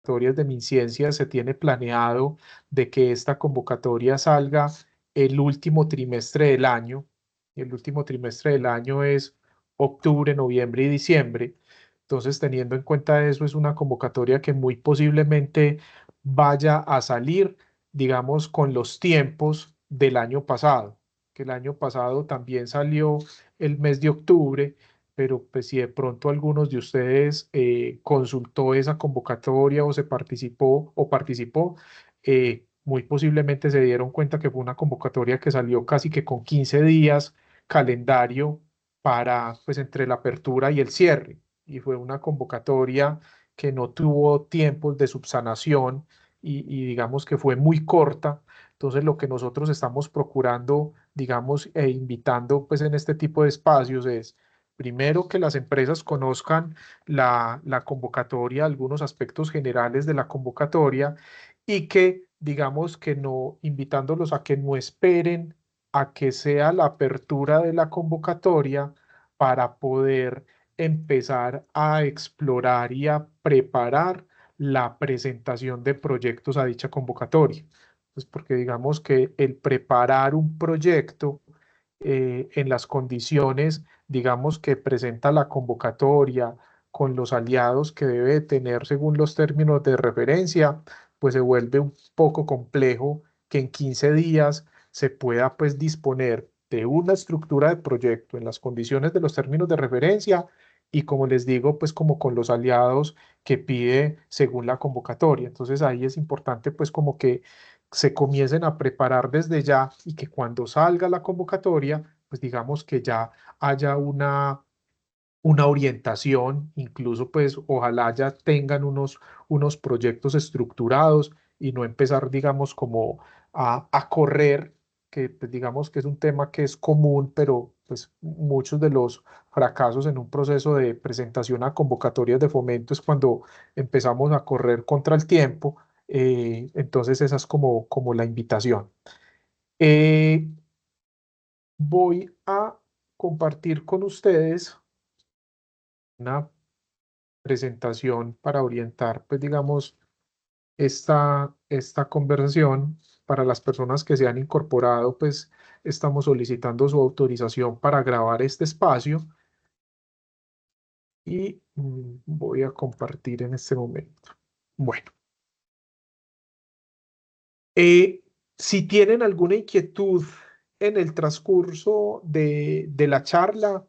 convocatorias de MinCiencia se tiene planeado de que esta convocatoria salga el último trimestre del año. Y el último trimestre del año es octubre, noviembre y diciembre. Entonces, teniendo en cuenta eso, es una convocatoria que muy posiblemente vaya a salir, digamos, con los tiempos del año pasado, que el año pasado también salió el mes de octubre, pero pues si de pronto algunos de ustedes consultó esa convocatoria o se participó, muy posiblemente se dieron cuenta que fue una convocatoria que salió casi que con 15 días calendario para, pues, entre la apertura y el cierre. Y fue una convocatoria que no tuvo tiempos de subsanación y digamos que fue muy corta. Entonces, lo que nosotros estamos procurando, digamos, e invitando pues en este tipo de espacios es, primero, que las empresas conozcan la convocatoria, algunos aspectos generales de la convocatoria y que, digamos, que no, invitándolos a que no esperen a que sea la apertura de la convocatoria para poder empezar a explorar y a preparar la presentación de proyectos a dicha convocatoria. Pues porque digamos que el preparar un proyecto en las condiciones, digamos, que presenta la convocatoria con los aliados que debe tener según los términos de referencia, pues se vuelve un poco complejo que en 15 días se pueda pues disponer de una estructura de proyecto en las condiciones de los términos de referencia y como les digo, pues como con los aliados que pide según la convocatoria. Entonces ahí es importante pues como que se comiencen a preparar desde ya y que cuando salga la convocatoria, pues digamos que ya haya una orientación, incluso pues ojalá ya tengan unos proyectos estructurados y no empezar, digamos, como a correr, que pues, digamos que es un tema que es común, pero pues muchos de los fracasos en un proceso de presentación a convocatorias de fomento es cuando empezamos a correr contra el tiempo. Entonces esa es como la invitación. Eh, Voy a compartir con ustedes una presentación para orientar, pues digamos, esta conversación. Para las personas que se han incorporado, pues estamos solicitando su autorización para grabar este espacio y voy a compartir en este momento. Bueno, eh, si tienen alguna inquietud en el transcurso de la charla,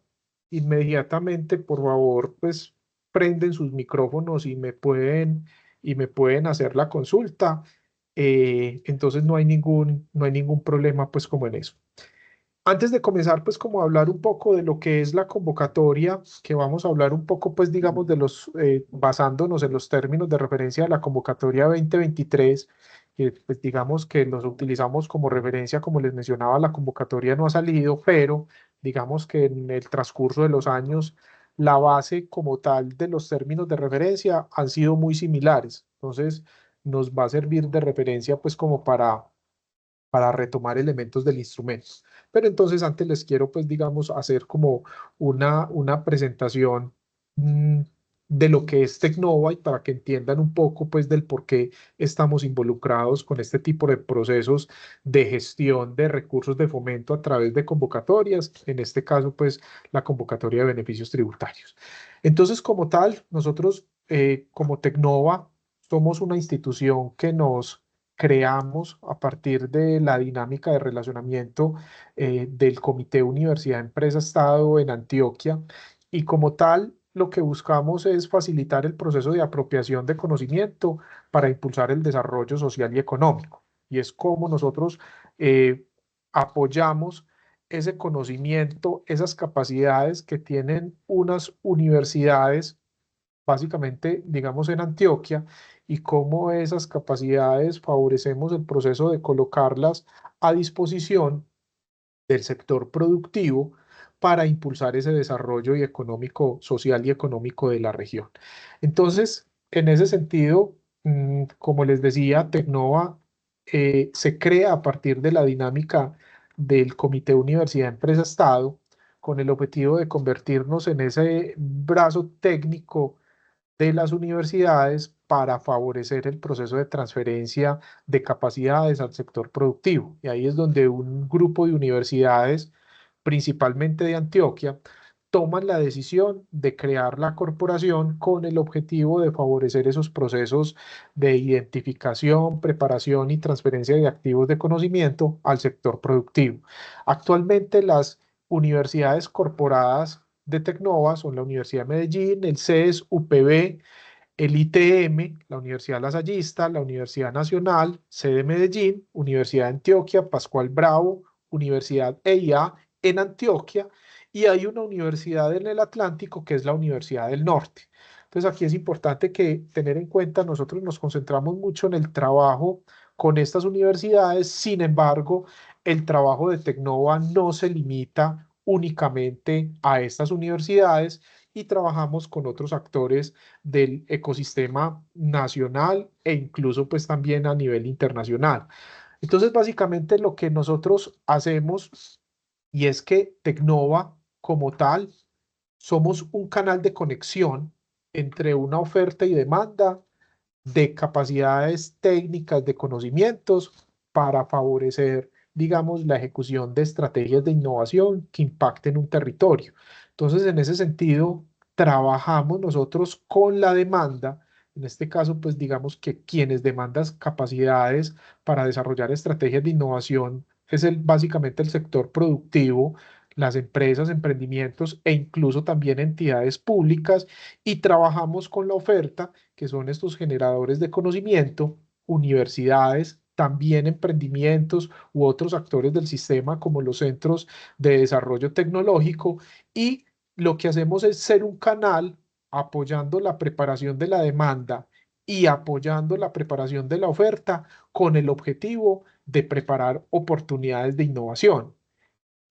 inmediatamente, por favor, pues prenden sus micrófonos y me pueden hacer la consulta. Entonces no hay ningún problema pues como en eso. Antes de comenzar pues como a hablar un poco de lo que es la convocatoria, que vamos a hablar un poco pues digamos basándonos en los términos de referencia de la convocatoria 2023, que pues digamos que los utilizamos como referencia, como les mencionaba, la convocatoria no ha salido, pero digamos que en el transcurso de los años la base como tal de los términos de referencia han sido muy similares. Entonces nos va a servir de referencia pues como para retomar elementos del instrumento. Pero entonces antes les quiero, pues, digamos, hacer como una presentación mm, de lo que es Tecnova y para que entiendan un poco, pues, del por qué estamos involucrados con este tipo de procesos de gestión de recursos de fomento a través de convocatorias, en este caso, pues, la convocatoria de beneficios tributarios. Entonces, como tal, nosotros, como Tecnova, somos una institución que nos creamos a partir de la dinámica de relacionamiento del Comité Universidad Empresa Estado en Antioquia y como tal lo que buscamos es facilitar el proceso de apropiación de conocimiento para impulsar el desarrollo social y económico. Y es como nosotros apoyamos ese conocimiento, esas capacidades que tienen unas universidades básicamente, digamos, en Antioquia, y cómo esas capacidades favorecemos el proceso de colocarlas a disposición del sector productivo para impulsar ese desarrollo y económico, social y económico de la región. Entonces, en ese sentido, como les decía, Tecnova se crea a partir de la dinámica del Comité Universidad Empresa Estado con el objetivo de convertirnos en ese brazo técnico de las universidades para favorecer el proceso de transferencia de capacidades al sector productivo. Y ahí es donde un grupo de universidades, principalmente de Antioquia, toman la decisión de crear la corporación con el objetivo de favorecer esos procesos de identificación, preparación y transferencia de activos de conocimiento al sector productivo. Actualmente las universidades corporadas de Tecnova son la Universidad de Medellín, el CES, UPB, el ITM, la Universidad Lasallista, la Universidad Nacional, sede Medellín, Universidad de Antioquia, Pascual Bravo, Universidad EIA en Antioquia, y hay una universidad en el Atlántico que es la Universidad del Norte. Entonces aquí es importante que tener en cuenta, nosotros nos concentramos mucho en el trabajo con estas universidades, sin embargo, el trabajo de Tecnova no se limita únicamente a estas universidades y trabajamos con otros actores del ecosistema nacional e incluso pues también a nivel internacional. Entonces básicamente lo que nosotros hacemos y es que Tecnova como tal somos un canal de conexión entre una oferta y demanda de capacidades técnicas, de conocimientos para favorecer, digamos, la ejecución de estrategias de innovación que impacten un territorio. Entonces, en ese sentido, trabajamos nosotros con la demanda. En este caso, pues digamos que quienes demandan capacidades para desarrollar estrategias de innovación es básicamente el sector productivo, las empresas, emprendimientos e incluso también entidades públicas, y trabajamos con la oferta, que son estos generadores de conocimiento, universidades, también emprendimientos u otros actores del sistema como los centros de desarrollo tecnológico, y lo que hacemos es ser un canal apoyando la preparación de la demanda y apoyando la preparación de la oferta con el objetivo de preparar oportunidades de innovación,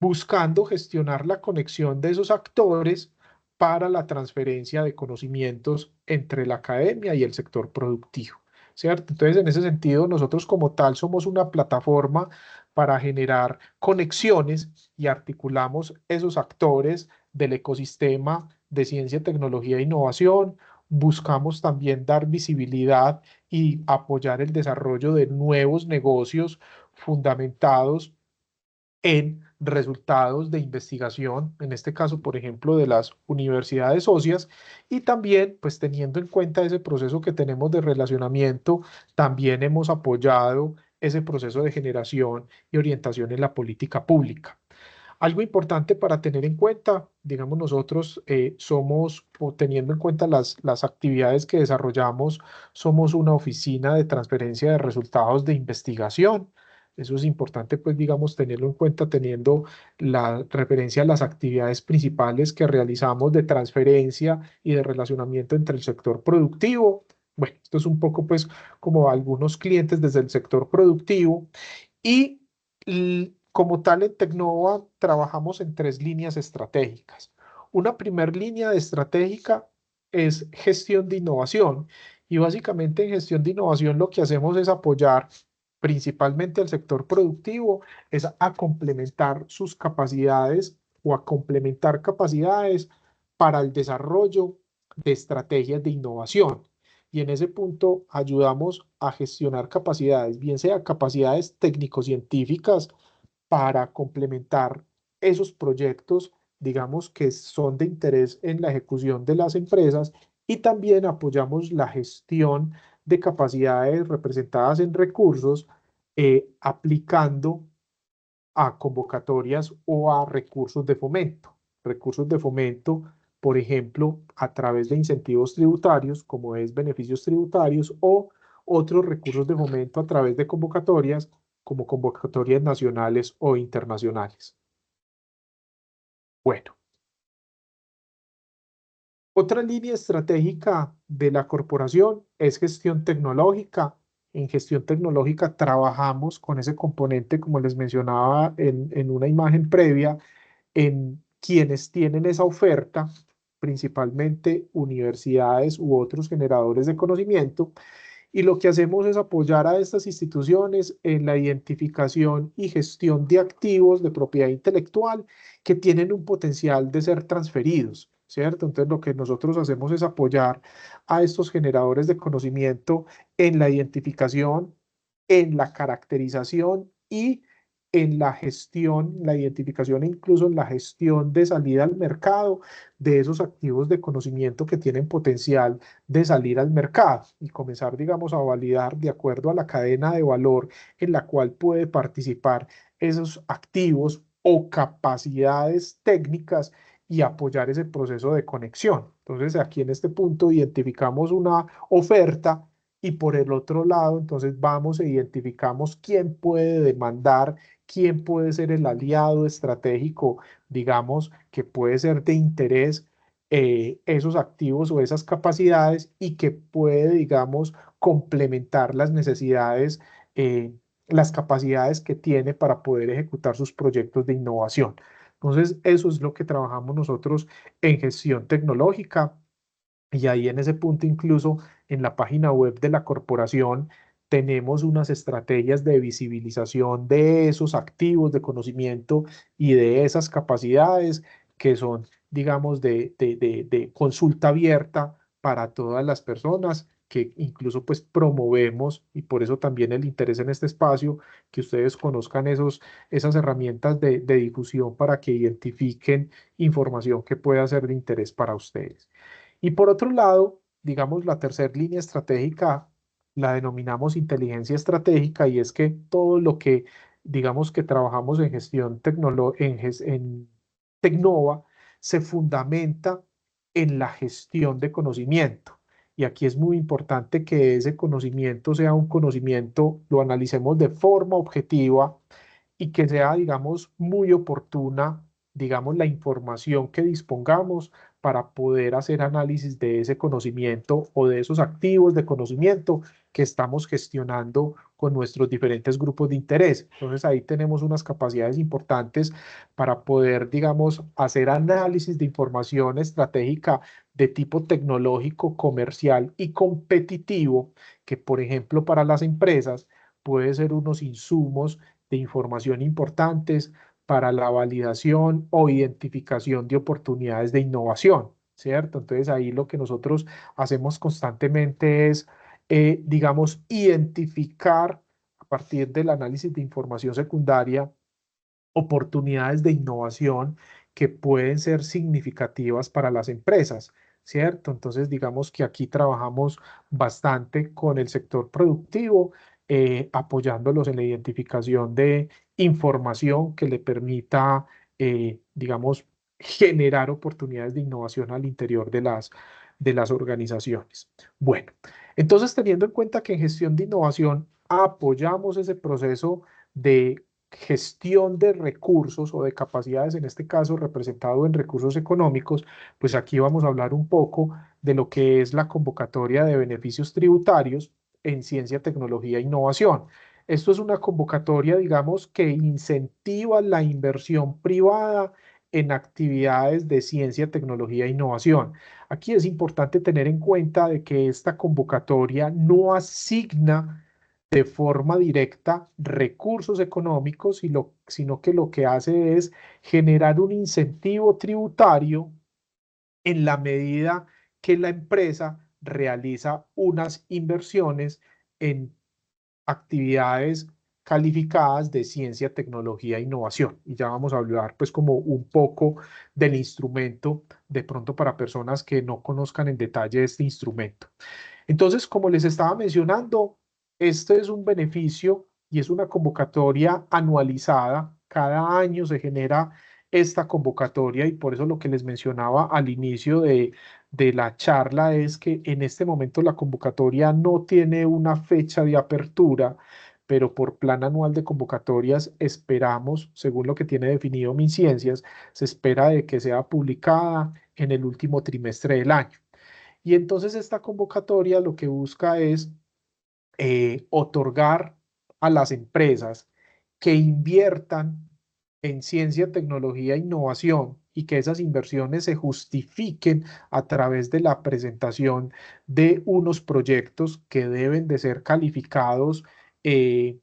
buscando gestionar la conexión de esos actores para la transferencia de conocimientos entre la academia y el sector productivo, ¿cierto? Entonces, en ese sentido, nosotros como tal somos una plataforma para generar conexiones y articulamos esos actores del ecosistema de ciencia, tecnología e innovación. Buscamos también dar visibilidad y apoyar el desarrollo de nuevos negocios fundamentados en resultados de investigación, en este caso, por ejemplo, de las universidades socias, y también, pues teniendo en cuenta ese proceso que tenemos de relacionamiento, también hemos apoyado ese proceso de generación y orientación en la política pública. Algo importante para tener en cuenta, digamos, nosotros somos, o teniendo en cuenta las actividades que desarrollamos, somos una oficina de transferencia de resultados de investigación. Eso es importante, pues, digamos, tenerlo en cuenta teniendo la referencia a las actividades principales que realizamos de transferencia y de relacionamiento entre el sector productivo. Bueno, esto es un poco, pues, como algunos clientes desde el sector productivo, y como tal en Tecnova trabajamos en tres líneas estratégicas. Una primer línea estratégica es gestión de innovación, y básicamente en gestión de innovación lo que hacemos es apoyar principalmente al sector productivo, es a complementar sus capacidades o a complementar capacidades para el desarrollo de estrategias de innovación. Y en ese punto ayudamos a gestionar capacidades, bien sea capacidades técnico-científicas para complementar esos proyectos, digamos, que son de interés en la ejecución de las empresas, y también apoyamos la gestión de capacidades representadas en recursos, aplicando a convocatorias o a recursos de fomento. Recursos de fomento, por ejemplo, a través de incentivos tributarios, como es beneficios tributarios, o otros recursos de fomento a través de convocatorias, como convocatorias nacionales o internacionales. Bueno, otra línea estratégica de la corporación es gestión tecnológica. En gestión tecnológica trabajamos con ese componente, como les mencionaba en una imagen previa, en quienes tienen esa oferta, principalmente universidades u otros generadores de conocimiento, y lo que hacemos es apoyar a estas instituciones en la identificación y gestión de activos de propiedad intelectual que tienen un potencial de ser transferidos. ¿cierto? Entonces lo que nosotros hacemos es apoyar a estos generadores de conocimiento en la identificación, en la caracterización y en la gestión, la identificación e incluso en la gestión de salida al mercado de esos activos de conocimiento que tienen potencial de salir al mercado y comenzar, digamos, a validar de acuerdo a la cadena de valor en la cual puede participar esos activos o capacidades técnicas y apoyar ese proceso de conexión. Entonces, aquí en este punto identificamos una oferta y por el otro lado, entonces vamos e identificamos quién puede demandar, quién puede ser el aliado estratégico, digamos, que puede ser de interés esos activos o esas capacidades y que puede, digamos, complementar las necesidades, las capacidades que tiene para poder ejecutar sus proyectos de innovación. Entonces, eso es lo que trabajamos nosotros en gestión tecnológica. Y ahí en ese punto, incluso en la página web de la corporación, tenemos unas estrategias de visibilización de esos activos de conocimiento y de esas capacidades que son, digamos, de consulta abierta para todas las personas que incluso pues promovemos y por eso también el interés en este espacio, que ustedes conozcan esas herramientas de difusión para que identifiquen información que pueda ser de interés para ustedes. Y por otro lado, digamos, la tercera línea estratégica la denominamos inteligencia estratégica y es que todo lo que, digamos, que trabajamos en gestión en Tecnova se fundamenta en la gestión de conocimiento. Y aquí es muy importante que ese conocimiento sea un conocimiento, lo analicemos de forma objetiva y que sea, digamos, muy oportuna, digamos, la información que dispongamos para poder hacer análisis de ese conocimiento o de esos activos de conocimiento que estamos gestionando con nuestros diferentes grupos de interés. Entonces ahí tenemos unas capacidades importantes para poder, digamos, hacer análisis de información estratégica de tipo tecnológico, comercial y competitivo, que por ejemplo para las empresas puede ser unos insumos de información importantes para la validación o identificación de oportunidades de innovación, ¿cierto? Entonces ahí lo que nosotros hacemos constantemente es, digamos, identificar a partir del análisis de información secundaria oportunidades de innovación que pueden ser significativas para las empresas, ¿cierto? Entonces, digamos que aquí trabajamos bastante con el sector productivo, apoyándolos en la identificación de información que le permita, digamos, generar oportunidades de innovación al interior de las organizaciones. Bueno, entonces teniendo en cuenta que en gestión de innovación apoyamos ese proceso de gestión de recursos o de capacidades, en este caso representado en recursos económicos, pues aquí vamos a hablar un poco de lo que es la convocatoria de beneficios tributarios en ciencia, tecnología e innovación. Esto es una convocatoria, digamos, que incentiva la inversión privada en actividades de ciencia, tecnología e innovación. Aquí es importante tener en cuenta de que esta convocatoria no asigna de forma directa recursos económicos, sino que lo que hace es generar un incentivo tributario en la medida que la empresa realiza unas inversiones en actividades calificadas de ciencia, tecnología e innovación. Y ya vamos a hablar pues como un poco del instrumento de pronto para personas que no conozcan en detalle este instrumento. Entonces, como les estaba mencionando, este es un beneficio y es una convocatoria anualizada. Cada año se genera esta convocatoria y por eso lo que les mencionaba al inicio de la charla es que en este momento la convocatoria no tiene una fecha de apertura, pero por plan anual de convocatorias esperamos, según lo que tiene definido MinCiencias, se espera de que sea publicada en el último trimestre del año. Y entonces esta convocatoria lo que busca es otorgar a las empresas que inviertan en ciencia, tecnología e innovación y que esas inversiones se justifiquen a través de la presentación de unos proyectos que deben de ser calificados eh,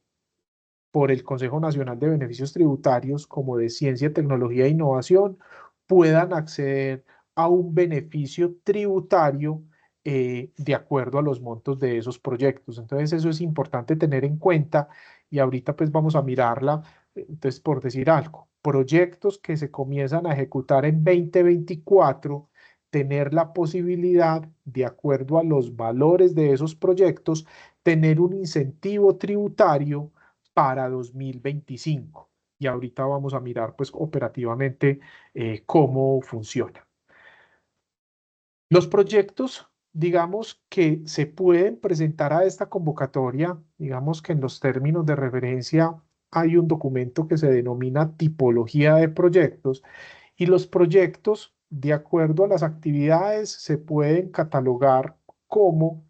por el Consejo Nacional de Beneficios Tributarios como de ciencia, tecnología e innovación, puedan acceder a un beneficio tributario de acuerdo a los montos de esos proyectos. Entonces eso es importante tener en cuenta y ahorita pues vamos a mirarla. Entonces, por decir algo, proyectos que se comienzan a ejecutar en 2024, tener la posibilidad, de acuerdo a los valores de esos proyectos, tener un incentivo tributario para 2025. Y ahorita vamos a mirar pues operativamente cómo funciona. Los proyectos, digamos que se pueden presentar a esta convocatoria, digamos que en los términos de referencia hay un documento que se denomina tipología de proyectos y los proyectos, de acuerdo a las actividades, se pueden catalogar como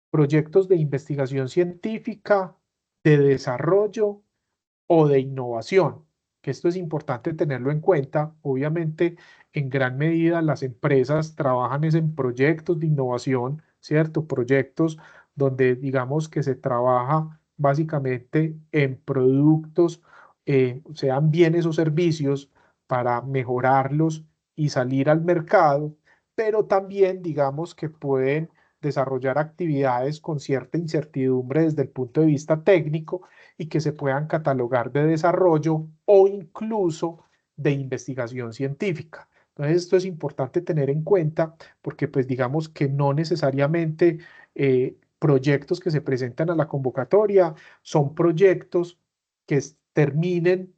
proyectos de investigación científica, de desarrollo o de innovación, que esto es importante tenerlo en cuenta. Obviamente, en gran medida las empresas trabajan es en proyectos de innovación, ¿cierto? Proyectos donde digamos que se trabaja básicamente en productos, sean bienes o servicios, para mejorarlos y salir al mercado, pero también digamos que pueden desarrollar actividades con cierta incertidumbre desde el punto de vista técnico y que se puedan catalogar de desarrollo o incluso de investigación científica. Entonces, esto es importante tener en cuenta porque, pues, digamos que no necesariamente proyectos que se presentan a la convocatoria son proyectos que terminen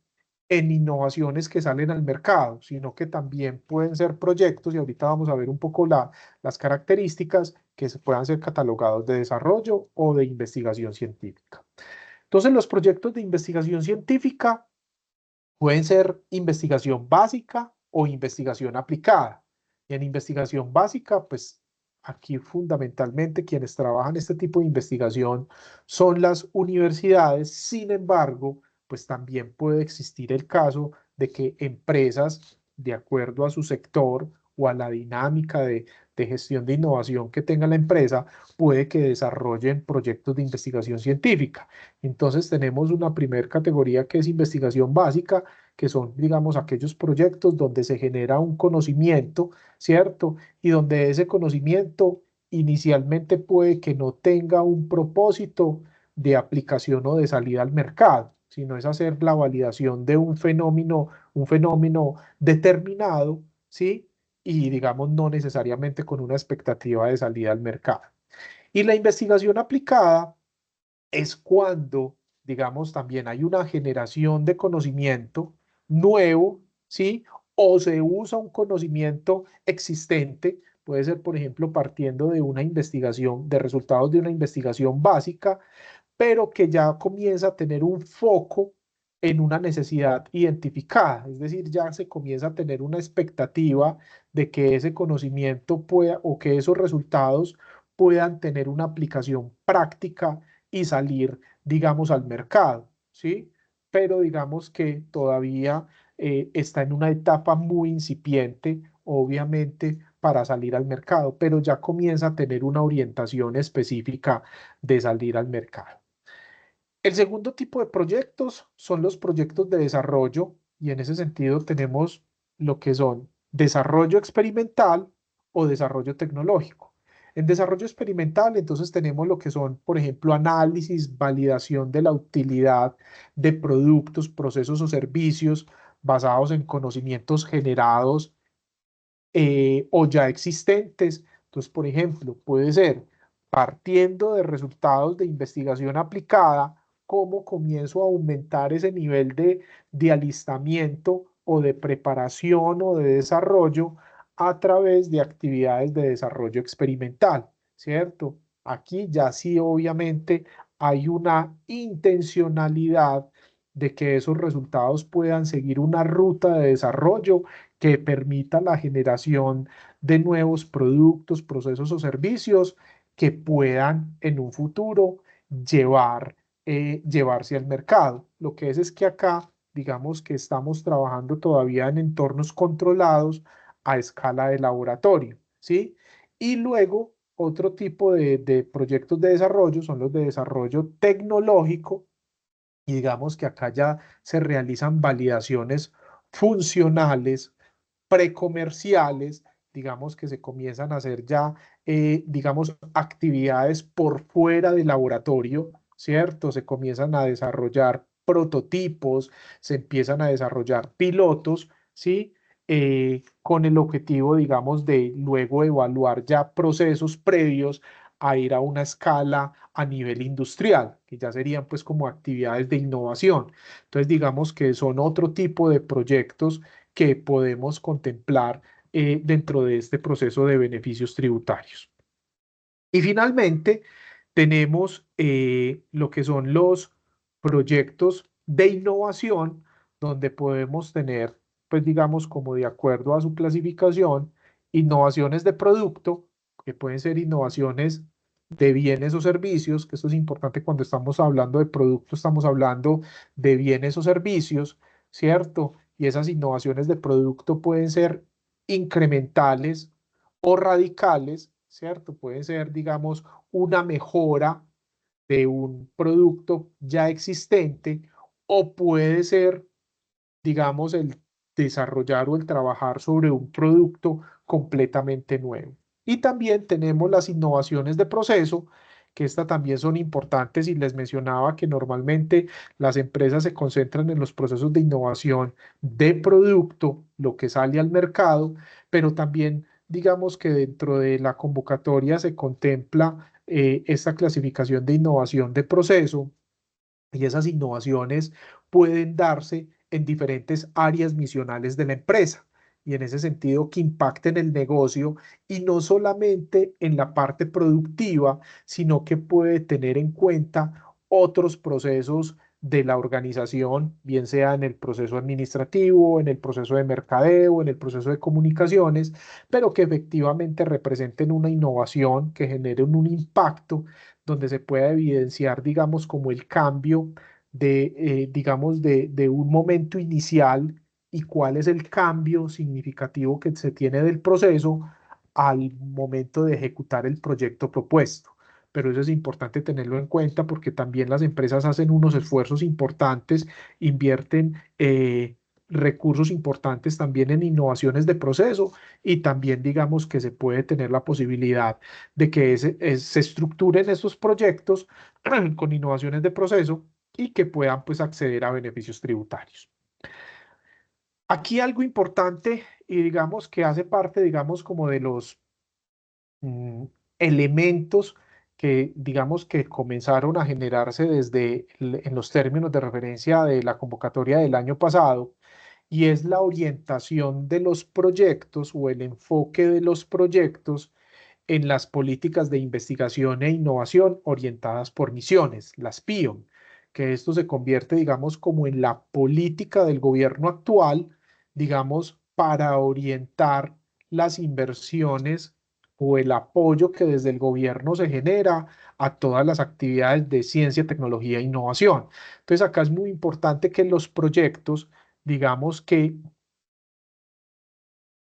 en innovaciones que salen al mercado, sino que también pueden ser proyectos, y ahorita vamos a ver un poco las características que se puedan ser catalogados de desarrollo o de investigación científica. Entonces, los proyectos de investigación científica pueden ser investigación básica o investigación aplicada. Y en investigación básica, pues aquí fundamentalmente quienes trabajan este tipo de investigación son las universidades. Sin embargo, pues también puede existir el caso de que empresas, de acuerdo a su sector o a la dinámica de gestión de innovación que tenga la empresa, puede que desarrollen proyectos de investigación científica. Entonces tenemos una primera categoría que es investigación básica, que son, digamos, aquellos proyectos donde se genera un conocimiento, ¿cierto? Y donde ese conocimiento inicialmente puede que no tenga un propósito de aplicación o de salida al mercado, sino es hacer la validación de un fenómeno determinado, ¿sí? Y digamos, no necesariamente con una expectativa de salida al mercado. Y la investigación aplicada es cuando, digamos, también hay una generación de conocimiento nuevo, ¿sí? O se usa un conocimiento existente, puede ser, por ejemplo, partiendo de una investigación, de resultados de una investigación básica, pero que ya comienza a tener un foco en una necesidad identificada, es decir, ya se comienza a tener una expectativa de que ese conocimiento pueda o que esos resultados puedan tener una aplicación práctica y salir, digamos, al mercado, ¿sí? Pero digamos que todavía está en una etapa muy incipiente, obviamente, para salir al mercado, pero ya comienza a tener una orientación específica de salir al mercado. El segundo tipo de proyectos son los proyectos de desarrollo y en ese sentido tenemos lo que son desarrollo experimental o desarrollo tecnológico. En desarrollo experimental, entonces tenemos lo que son, por ejemplo, análisis, validación de la utilidad de productos, procesos o servicios basados en conocimientos generados o ya existentes. Entonces, por ejemplo, puede ser partiendo de resultados de investigación aplicada, cómo comienzo a aumentar ese nivel de alistamiento o de preparación o de desarrollo a través de actividades de desarrollo experimental, ¿cierto? Aquí ya sí, obviamente, hay una intencionalidad de que esos resultados puedan seguir una ruta de desarrollo que permita la generación de nuevos productos, procesos o servicios que puedan en un futuro llevarse al mercado. Lo que es que acá, digamos que estamos trabajando todavía en entornos controlados a escala de laboratorio, ¿sí? Y luego, otro tipo de proyectos de desarrollo son los de desarrollo tecnológico, y digamos que acá ya se realizan validaciones funcionales precomerciales digamos que se comienzan a hacer ya, digamos, actividades por fuera del laboratorio, ¿cierto? Se comienzan a desarrollar prototipos, se empiezan a desarrollar pilotos, ¿sí? Con el objetivo, digamos, de luego evaluar ya procesos previos a ir a una escala a nivel industrial, que ya serían pues como actividades de innovación. Entonces, digamos que son otro tipo de proyectos que podemos contemplar dentro de este proceso de beneficios tributarios. Y finalmente, tenemos lo que son los proyectos de innovación, donde podemos tener, pues digamos, como de acuerdo a su clasificación, innovaciones de producto, que pueden ser innovaciones de bienes o servicios, que esto es importante cuando estamos hablando de producto, estamos hablando de bienes o servicios, ¿cierto? Y esas innovaciones de producto pueden ser incrementales o radicales, ¿cierto? Pueden ser, digamos, una mejora de un producto ya existente o puede ser, digamos, el desarrollar o el trabajar sobre un producto completamente nuevo. Y también tenemos las innovaciones de proceso, que estas también son importantes y les mencionaba que normalmente las empresas se concentran en los procesos de innovación de producto, lo que sale al mercado, pero también digamos que dentro de la convocatoria se contempla esta clasificación de innovación de proceso y esas innovaciones pueden darse en diferentes áreas misionales de la empresa y en ese sentido que impacten el negocio y no solamente en la parte productiva, sino que puede tener en cuenta otros procesos de la organización, bien sea en el proceso administrativo, en el proceso de mercadeo, en el proceso de comunicaciones, pero que efectivamente representen una innovación que genere un impacto donde se pueda evidenciar, digamos, como el cambio de, digamos, de un momento inicial y cuál es el cambio significativo que se tiene del proceso al momento de ejecutar el proyecto propuesto. Pero eso es importante tenerlo en cuenta porque también las empresas hacen unos esfuerzos importantes, invierten recursos importantes también en innovaciones de proceso y también digamos que se puede tener la posibilidad de que se estructuren esos proyectos con innovaciones de proceso y que puedan pues acceder a beneficios tributarios. Aquí algo importante y digamos que hace parte, digamos, como de los mm, elementos que digamos que comenzaron a generarse desde en los términos de referencia de la convocatoria del año pasado, y es la orientación de los proyectos o el enfoque de los proyectos en las políticas de investigación e innovación orientadas por misiones, las PIOM, que esto se convierte, digamos, como en la política del gobierno actual, digamos, para orientar las inversiones o el apoyo que desde el gobierno se genera a todas las actividades de ciencia, tecnología e innovación. Entonces, acá es muy importante que los proyectos, digamos, que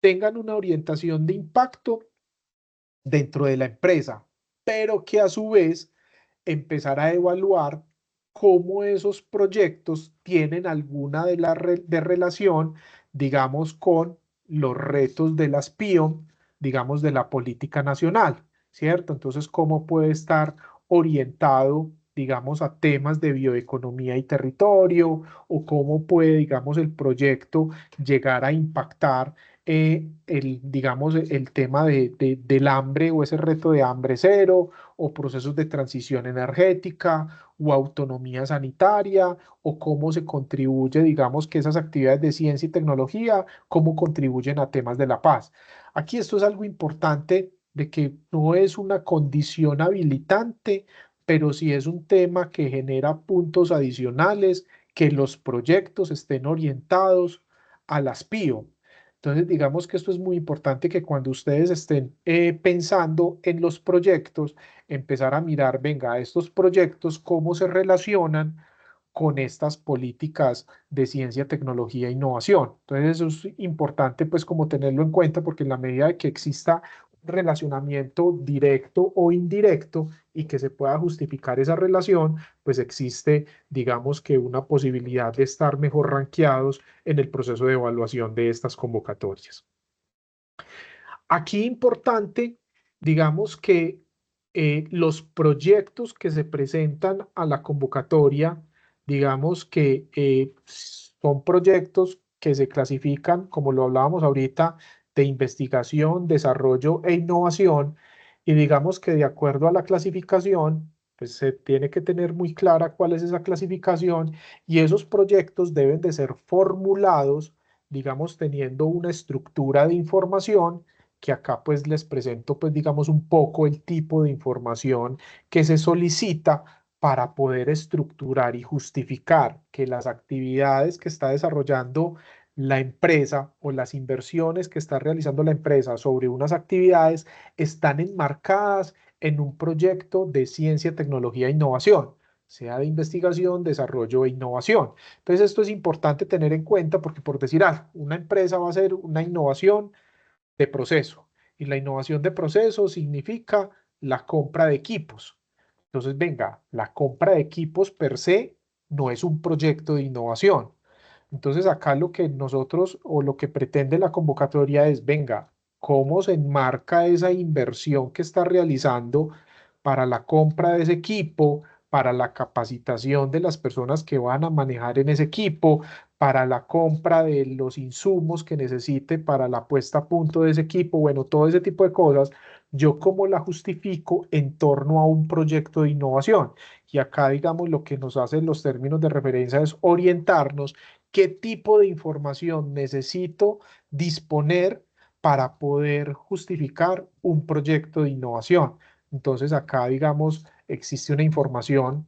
tengan una orientación de impacto dentro de la empresa, pero que a su vez empezar a evaluar cómo esos proyectos tienen alguna de relación, digamos, con los retos de las PIOM, digamos, de la política nacional, ¿cierto? Entonces, cómo puede estar orientado, digamos, a temas de bioeconomía y territorio, o cómo puede, digamos, el proyecto llegar a impactar digamos, el tema del hambre o ese reto de hambre cero o procesos de transición energética o autonomía sanitaria o cómo se contribuye, digamos, que esas actividades de ciencia y tecnología, cómo contribuyen a temas de la paz. Aquí esto es algo importante de que no es una condición habilitante, pero sí es un tema que genera puntos adicionales, que los proyectos estén orientados a las PIO. Entonces, digamos que esto es muy importante que cuando ustedes estén pensando en los proyectos, empezar a mirar, venga, estos proyectos, cómo se relacionan con estas políticas de ciencia, tecnología e innovación. Entonces, eso es importante, pues, como tenerlo en cuenta, porque en la medida de que exista un relacionamiento directo o indirecto y que se pueda justificar esa relación, pues existe, digamos que una posibilidad de estar mejor rankeados en el proceso de evaluación de estas convocatorias. Aquí importante, digamos que los proyectos que se presentan a la convocatoria, digamos que son proyectos que se clasifican, como lo hablábamos ahorita, de investigación, desarrollo e innovación, y digamos que de acuerdo a la clasificación, pues se tiene que tener muy clara cuál es esa clasificación y esos proyectos deben de ser formulados, digamos, teniendo una estructura de información que acá pues les presento pues digamos un poco el tipo de información que se solicita para poder estructurar y justificar que las actividades que está desarrollando la empresa o las inversiones que está realizando la empresa sobre unas actividades están enmarcadas en un proyecto de ciencia, tecnología e innovación, sea de investigación, desarrollo e innovación. Entonces esto es importante tener en cuenta porque por decir algo, una empresa va a hacer una innovación de proceso. Y la innovación de proceso significa la compra de equipos. Entonces, venga, la compra de equipos per se no es un proyecto de innovación. Entonces, acá lo que nosotros o lo que pretende la convocatoria es, venga, ¿cómo se enmarca esa inversión que está realizando para la compra de ese equipo, para la capacitación de las personas que van a manejar en ese equipo, para la compra de los insumos que necesite para la puesta a punto de ese equipo, bueno, todo ese tipo de cosas, yo cómo la justifico en torno a un proyecto de innovación? Y acá, digamos, lo que nos hacen los términos de referencia es orientarnos qué tipo de información necesito disponer para poder justificar un proyecto de innovación. Entonces, acá, digamos, existe una información.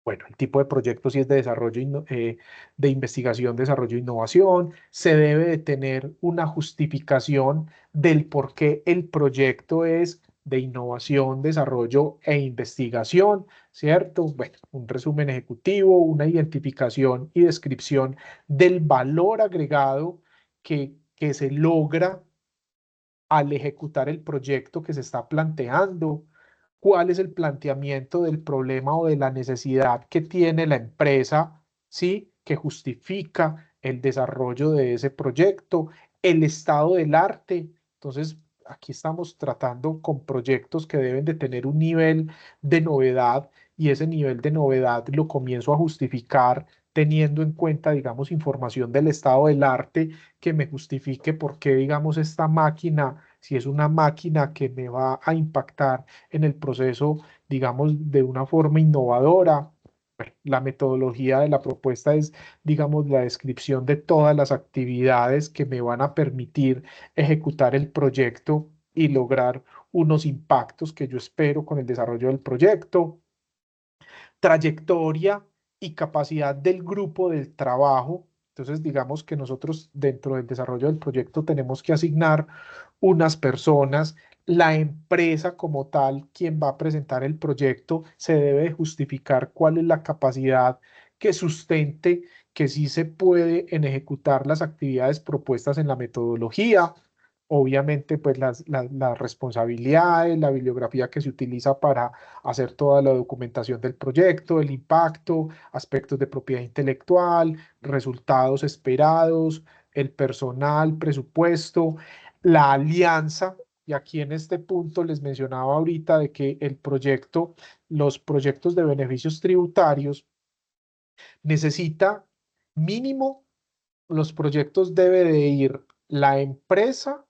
Bueno, el tipo de proyecto si es de desarrollo, de investigación, desarrollo e innovación. Se debe de tener una justificación del por qué el proyecto es de innovación, desarrollo e investigación, ¿cierto? Bueno, un resumen ejecutivo, una identificación y descripción del valor agregado que se logra al ejecutar el proyecto que se está planteando, cuál es el planteamiento del problema o de la necesidad que tiene la empresa, ¿sí? Que justifica el desarrollo de ese proyecto, el estado del arte. Entonces, aquí estamos tratando con proyectos que deben de tener un nivel de novedad y ese nivel de novedad lo comienzo a justificar teniendo en cuenta, digamos, información del estado del arte que me justifique por qué, digamos, esta máquina, si es una máquina que me va a impactar en el proceso, digamos, de una forma innovadora. Bueno, la metodología de la propuesta es, digamos, la descripción de todas las actividades que me van a permitir ejecutar el proyecto y lograr unos impactos que yo espero con el desarrollo del proyecto, trayectoria y capacidad del grupo del trabajo. Entonces, digamos que nosotros dentro del desarrollo del proyecto tenemos que asignar unas personas, la empresa como tal, quien va a presentar el proyecto, se debe justificar cuál es la capacidad que sustente que sí se puede en ejecutar las actividades propuestas en la metodología. Obviamente, pues las responsabilidades, la bibliografía que se utiliza para hacer toda la documentación del proyecto, el impacto, aspectos de propiedad intelectual, resultados esperados, el personal, presupuesto, la alianza. Y aquí en este punto les mencionaba ahorita de que el proyecto, los proyectos de beneficios tributarios necesita mínimo, los proyectos debe de ir la empresa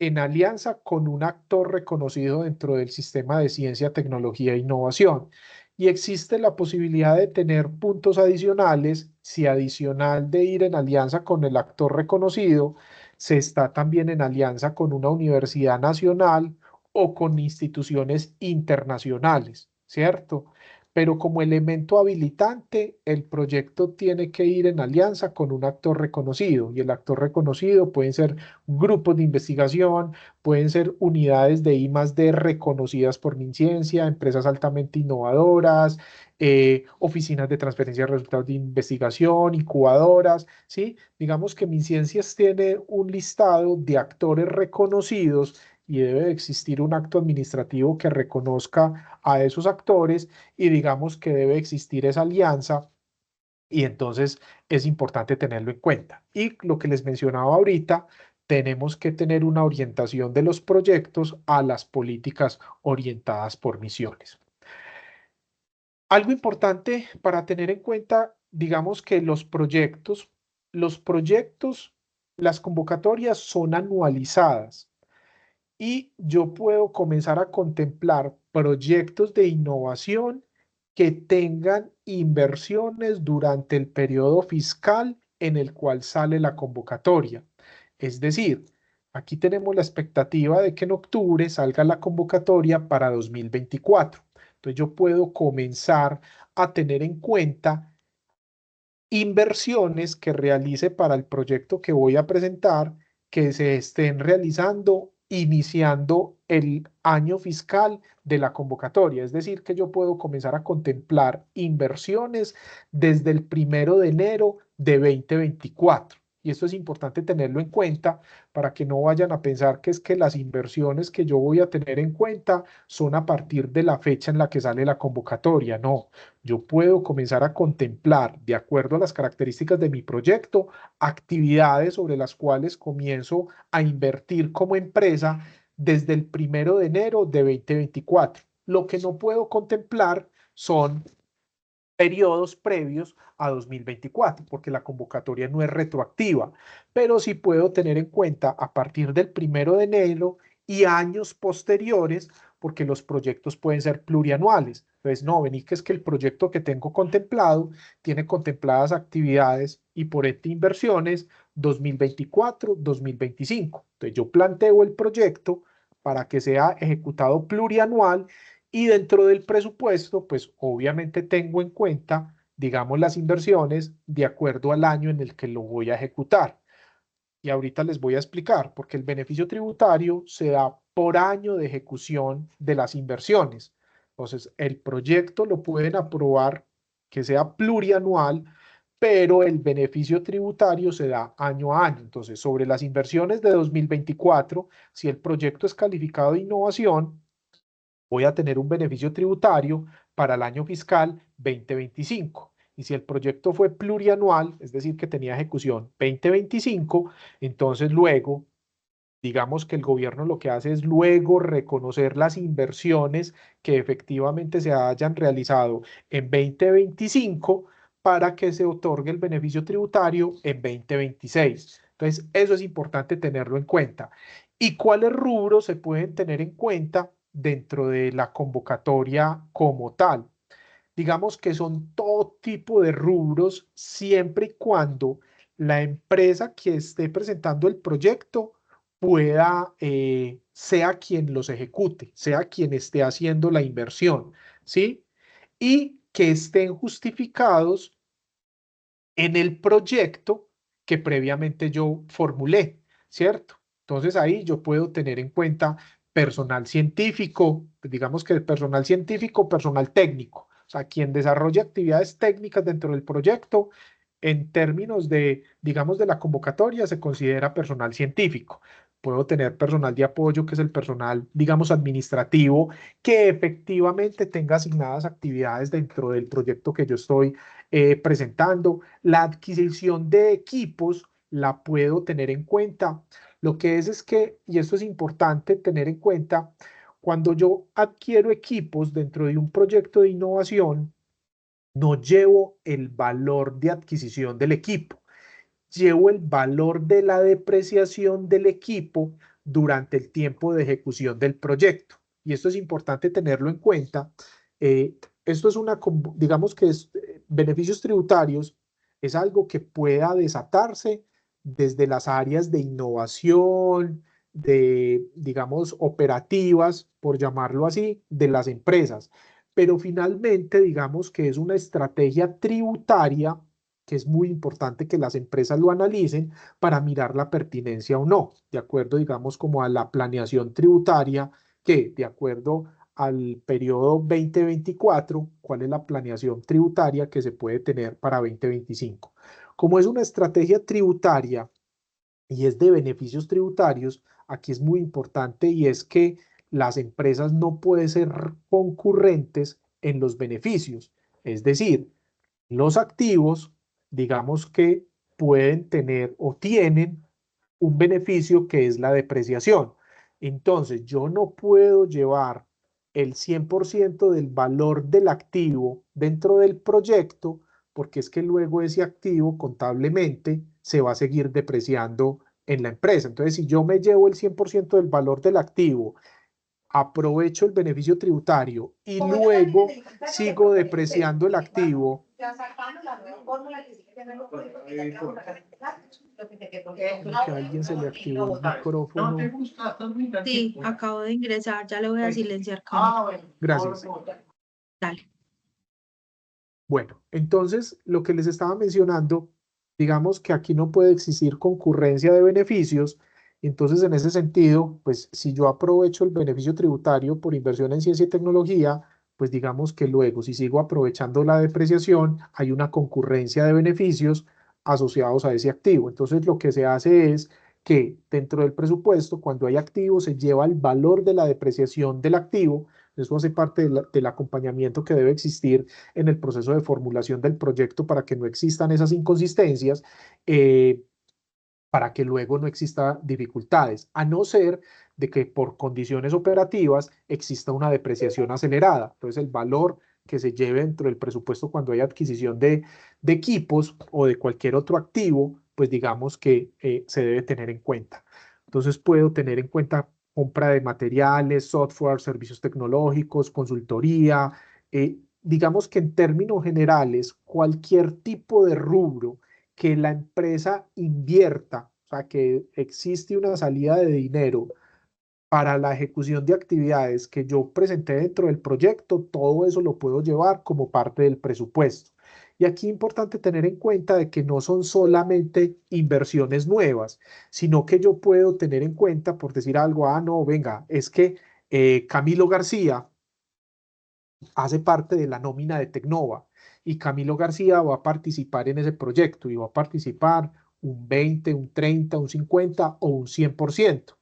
en alianza con un actor reconocido dentro del sistema de ciencia, tecnología e innovación. Y existe la posibilidad de tener puntos adicionales si adicional de ir en alianza con el actor reconocido, se está también en alianza con una universidad nacional o con instituciones internacionales, ¿cierto? Pero como elemento habilitante, el proyecto tiene que ir en alianza con un actor reconocido y el actor reconocido pueden ser grupos de investigación, pueden ser unidades de I+D reconocidas por MinCiencia, empresas altamente innovadoras, oficinas de transferencia de resultados de investigación, incubadoras, ¿sí? Digamos que MinCiencias tiene un listado de actores reconocidos y debe de existir un acto administrativo que reconozca a esos actores y digamos que debe existir esa alianza y entonces es importante tenerlo en cuenta. Y lo que les mencionaba ahorita, tenemos que tener una orientación de los proyectos a las políticas orientadas por misiones. Algo importante para tener en cuenta, digamos que los proyectos, las convocatorias son anualizadas y yo puedo comenzar a contemplar proyectos de innovación que tengan inversiones durante el periodo fiscal en el cual sale la convocatoria. Es decir, aquí tenemos la expectativa de que en octubre salga la convocatoria para 2024. Entonces yo puedo comenzar a tener en cuenta inversiones que realice para el proyecto que voy a presentar, que se estén realizando iniciando el año fiscal de la convocatoria. Es decir, que yo puedo comenzar a contemplar inversiones desde el 1 de enero de 2024. Y esto es importante tenerlo en cuenta para que no vayan a pensar que es que las inversiones que yo voy a tener en cuenta son a partir de la fecha en la que sale la convocatoria. No, yo puedo comenzar a contemplar, de acuerdo a las características de mi proyecto, actividades sobre las cuales comienzo a invertir como empresa desde el 1 de enero de 2024. Lo que no puedo contemplar son periodos previos a 2024, porque la convocatoria no es retroactiva, pero sí puedo tener en cuenta a partir del 1 de enero y años posteriores, porque los proyectos pueden ser plurianuales. Entonces, no, vení que es que el proyecto que tengo contemplado tiene contempladas actividades y por ende inversiones 2024-2025. Entonces, yo planteo el proyecto para que sea ejecutado plurianual y dentro del presupuesto, pues obviamente tengo en cuenta, digamos, las inversiones de acuerdo al año en el que lo voy a ejecutar. Y ahorita les voy a explicar, porque el beneficio tributario se da por año de ejecución de las inversiones. Entonces, el proyecto lo pueden aprobar que sea plurianual, pero el beneficio tributario se da año a año. Entonces, sobre las inversiones de 2024, si el proyecto es calificado de innovación, voy a tener un beneficio tributario para el año fiscal 2025. Y si el proyecto fue plurianual, es decir, que tenía ejecución 2025, entonces luego, digamos que el gobierno lo que hace es luego reconocer las inversiones que efectivamente se hayan realizado en 2025 para que se otorgue el beneficio tributario en 2026. Entonces, eso es importante tenerlo en cuenta. ¿Y cuáles rubros se pueden tener en cuenta dentro de la convocatoria como tal? Digamos que son todo tipo de rubros siempre y cuando la empresa que esté presentando el proyecto pueda, sea quien los ejecute, sea quien esté haciendo la inversión, ¿sí? Y que estén justificados en el proyecto que previamente yo formulé, ¿cierto? Entonces ahí yo puedo tener en cuenta personal científico, digamos que personal científico, personal técnico, o sea, quien desarrolla actividades técnicas dentro del proyecto, en términos de, digamos, de la convocatoria, se considera personal científico. Puedo tener personal de apoyo, que es el personal, digamos, administrativo, que efectivamente tenga asignadas actividades dentro del proyecto que yo estoy presentando. La adquisición de equipos la puedo tener en cuenta. Lo que es que, y esto es importante tener en cuenta, cuando yo adquiero equipos dentro de un proyecto de innovación, no llevo el valor de adquisición del equipo, llevo el valor de la depreciación del equipo durante el tiempo de ejecución del proyecto. Y esto es importante tenerlo en cuenta. Esto es una, digamos que es, beneficios tributarios es algo que pueda desatarse desde las áreas de innovación, de, digamos, operativas, por llamarlo así, de las empresas. Pero finalmente, digamos que es una estrategia tributaria que es muy importante que las empresas lo analicen para mirar la pertinencia o no, de acuerdo, digamos, como a la planeación tributaria, que de acuerdo al periodo 2024, cuál es la planeación tributaria que se puede tener para 2025. Como es una estrategia tributaria y es de beneficios tributarios, aquí es muy importante y es que las empresas no pueden ser concurrentes en los beneficios. Es decir, los activos, digamos que pueden tener o tienen un beneficio que es la depreciación. Entonces, yo no puedo llevar el 100% del valor del activo dentro del proyecto, porque es que luego ese activo contablemente se va a seguir depreciando en la empresa. Entonces, si yo me llevo el 100% del valor del activo, aprovecho el beneficio tributario y luego sigo depreciando el activo. Creo que a alguien se le activó el micrófono. Sí, acabo de ingresar, ya le voy a silenciar cámara. Gracias. Dale. Bueno, entonces lo que les estaba mencionando, digamos que aquí no puede existir concurrencia de beneficios. Entonces, en ese sentido, pues si yo aprovecho el beneficio tributario por inversión en ciencia y tecnología, pues digamos que luego, si sigo aprovechando la depreciación, hay una concurrencia de beneficios asociados a ese activo. Entonces, lo que se hace es que dentro del presupuesto, cuando hay activo, se lleva el valor de la depreciación del activo. Eso hace parte del acompañamiento que debe existir en el proceso de formulación del proyecto para que no existan esas inconsistencias, para que luego no exista dificultades, a no ser de que por condiciones operativas exista una depreciación acelerada. Entonces, el valor que se lleve dentro del presupuesto cuando hay adquisición de equipos o de cualquier otro activo, pues digamos que se debe tener en cuenta. Entonces, puedo tener en cuenta compra de materiales, software, servicios tecnológicos, consultoría. Digamos que en términos generales, cualquier tipo de rubro que la empresa invierta, o sea, que existe una salida de dinero para la ejecución de actividades que yo presenté dentro del proyecto, todo eso lo puedo llevar como parte del presupuesto. Y aquí es importante tener en cuenta de que no son solamente inversiones nuevas, sino que yo puedo tener en cuenta, por decir algo, no, venga, es que Camilo García hace parte de la nómina de Tecnova y Camilo García va a participar en ese proyecto y va a participar un 20, un 30, un 50 o un 100%,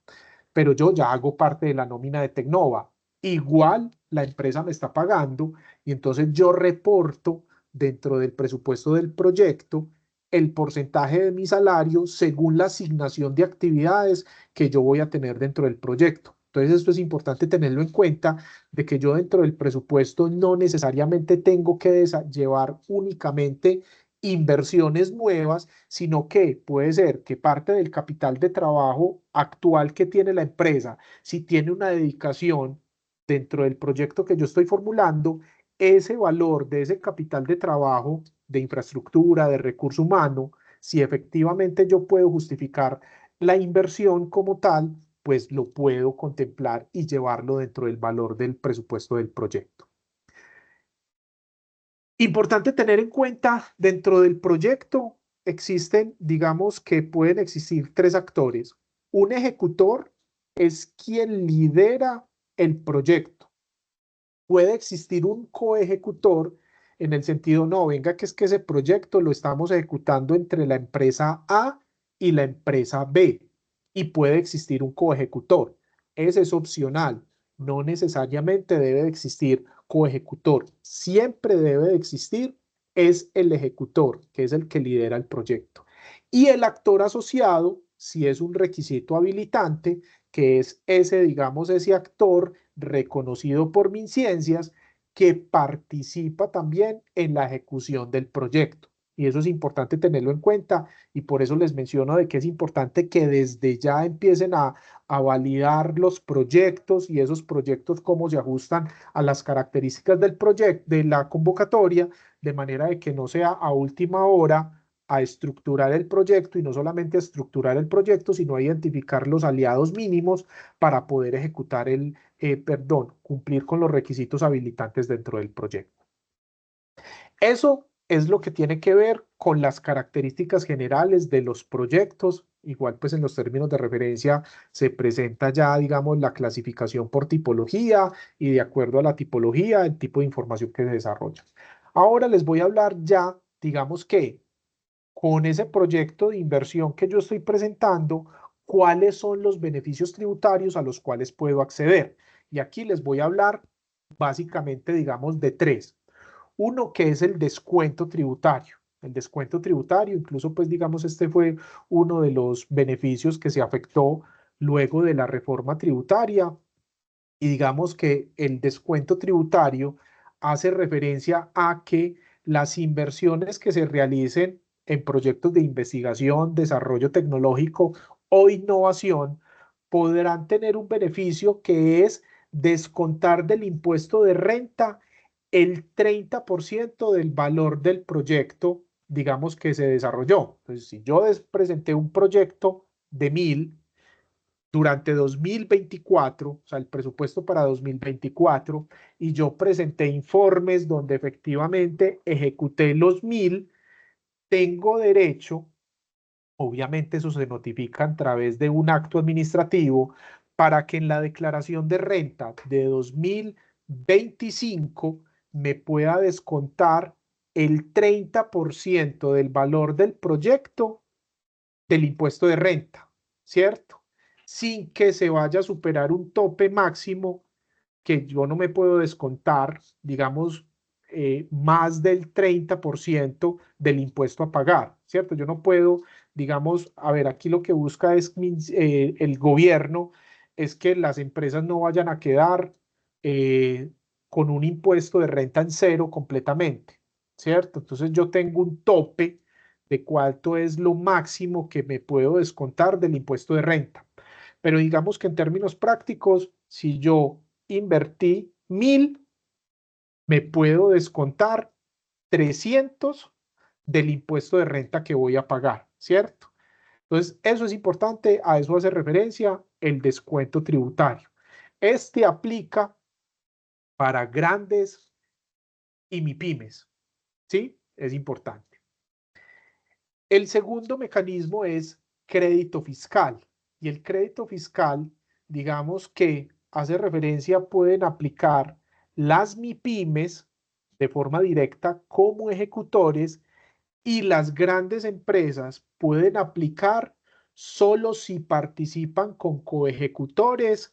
pero yo ya hago parte de la nómina de Tecnova. Igual la empresa me está pagando y entonces yo reporto dentro del presupuesto del proyecto el porcentaje de mi salario según la asignación de actividades que yo voy a tener dentro del proyecto. Entonces esto es importante tenerlo en cuenta, de que yo dentro del presupuesto no necesariamente tengo que llevar únicamente inversiones nuevas, sino que puede ser que parte del capital de trabajo actual que tiene la empresa, si tiene una dedicación dentro del proyecto que yo estoy formulando, ese valor de ese capital de trabajo, de infraestructura, de recurso humano, si efectivamente yo puedo justificar la inversión como tal, pues lo puedo contemplar y llevarlo dentro del valor del presupuesto del proyecto. Importante tener en cuenta, dentro del proyecto existen, digamos que pueden existir tres actores. Un ejecutor es quien lidera el proyecto. Puede existir un coejecutor en el sentido, no, venga, que es que ese proyecto lo estamos ejecutando entre la empresa A y la empresa B y puede existir un coejecutor. Ese es opcional, no necesariamente debe de existir coejecutor. Siempre debe de existir es el ejecutor, que es el que lidera el proyecto. Y el actor asociado, si es un requisito habilitante, que es ese, digamos, ese actor reconocido por MinCiencias que participa también en la ejecución del proyecto. Y eso es importante tenerlo en cuenta y por eso les menciono de que es importante que desde ya empiecen a validar los proyectos y esos proyectos cómo se ajustan a las características del proyecto, de la convocatoria, de manera de que no sea a última hora a estructurar el proyecto y no solamente a estructurar el proyecto, sino a identificar los aliados mínimos para poder ejecutar cumplir con los requisitos habilitantes dentro del proyecto. Eso es lo que tiene que ver con las características generales de los proyectos. Igual, pues en los términos de referencia se presenta ya, digamos, la clasificación por tipología y de acuerdo a la tipología, el tipo de información que se desarrolla. Ahora les voy a hablar ya, digamos que con ese proyecto de inversión que yo estoy presentando, cuáles son los beneficios tributarios a los cuales puedo acceder. Y aquí les voy a hablar básicamente, digamos, de tres. Uno que es el descuento tributario. el descuento tributario. Incluso, pues digamos, este fue uno de los beneficios que se afectó luego de la reforma tributaria. Y digamos que el descuento tributario hace referencia a que las inversiones que se realicen en proyectos de investigación, desarrollo tecnológico o innovación podrán tener un beneficio que es descontar del impuesto de renta el 30% del valor del proyecto, digamos, que se desarrolló. Entonces, si yo presenté un proyecto de 1000 durante 2024, o sea, el presupuesto para 2024, y yo presenté informes donde efectivamente ejecuté los 1000, tengo derecho, obviamente eso se notifica a través de un acto administrativo, para que en la declaración de renta de 2025 me pueda descontar el 30% del valor del proyecto del impuesto de renta, ¿cierto? Sin que se vaya a superar un tope máximo que yo no me puedo descontar, digamos, más del 30% del impuesto a pagar, ¿cierto? Yo no puedo, digamos, a ver, aquí lo que busca es el gobierno, es que las empresas no vayan a quedar eh, con un impuesto de renta en cero completamente, ¿cierto? Entonces yo tengo un tope de cuánto es lo máximo que me puedo descontar del impuesto de renta. Pero digamos que en términos prácticos, si yo invertí 1000, me puedo descontar 300 del impuesto de renta que voy a pagar, ¿cierto? Entonces, eso es importante, a eso hace referencia el descuento tributario. Este aplica para grandes y MIPYMES, ¿sí? Es importante. El segundo mecanismo es crédito fiscal. Y el crédito fiscal, digamos que hace referencia, pueden aplicar las MIPYMES de forma directa como ejecutores, y las grandes empresas pueden aplicar solo si participan con coejecutores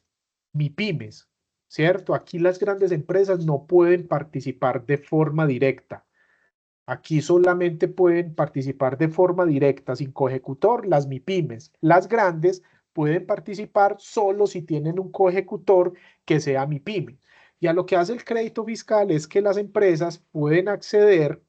MIPYMES, ¿cierto? Aquí las grandes empresas no pueden participar de forma directa. Aquí solamente pueden participar de forma directa, sin coejecutor, las MIPYMES. Las grandes pueden participar solo si tienen un coejecutor que sea MIPYME. Y a lo que hace el crédito fiscal es que las empresas pueden acceder